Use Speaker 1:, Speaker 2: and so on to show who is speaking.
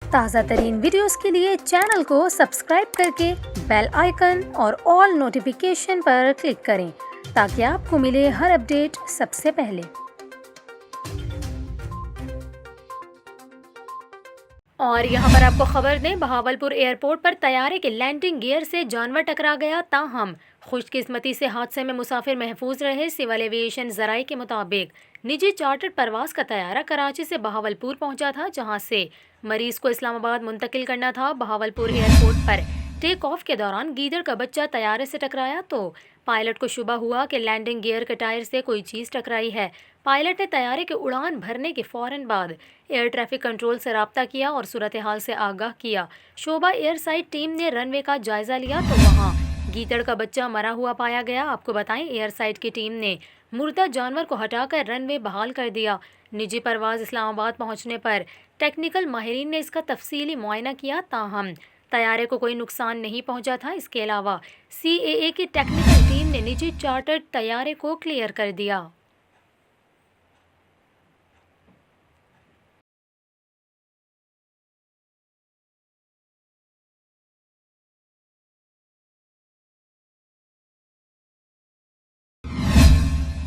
Speaker 1: ताज़ा तरीन वीडियोस के लिए चैनल को सब्सक्राइब करके बेल आइकन और ऑल नोटिफिकेशन पर क्लिक करें ताकि आपको मिले हर अपडेट सबसे पहले। और यहाँ पर आपको खबर दें, बहावलपुर एयरपोर्ट पर तैयारे के लैंडिंग गियर से जानवर टकरा गया, ताहम खुशकिस्मती से हादसे में मुसाफिर महफूज रहे। सिविल एविएशन जराये के मुताबिक निजी चार्टर्ड परवास का तैयारा कराची से बहावलपुर पहुंचा था, जहां से मरीज को इस्लामाबाद मुंतकिल करना था। बहावलपुर एयरपोर्ट पर टेक ऑफ के दौरान गीदड़ का बच्चा तैयारे से टकराया तो पायलट को शुबा हुआ कि लैंडिंग गियर के टायर से कोई चीज़ टकराई है। पायलट ने तैयारे के उड़ान भरने के फ़ौरन बाद एयर ट्रैफिक कंट्रोल से रब्ता किया और सूरत हाल से आगाह किया। शोभा एयर साइड टीम ने रनवे का जायज़ा लिया तो वहाँ गीदड़ का बच्चा मरा हुआ पाया गया। आपको बताएं, एयर साइड की टीम ने मुर्दा जानवर को हटाकर रनवे बहाल कर दिया। निजी परवाज़ इस्लामाबाद पहुँचने पर टेक्निकल माहिरीन ने इसका तफसीली मुआयना किया, ताहम तैयारे को कोई नुकसान नहीं पहुंचा था। इसके अलावा CAA की टेक्निकल टीम ने निजी चार्टर्ड तैयारे को क्लियर कर दिया।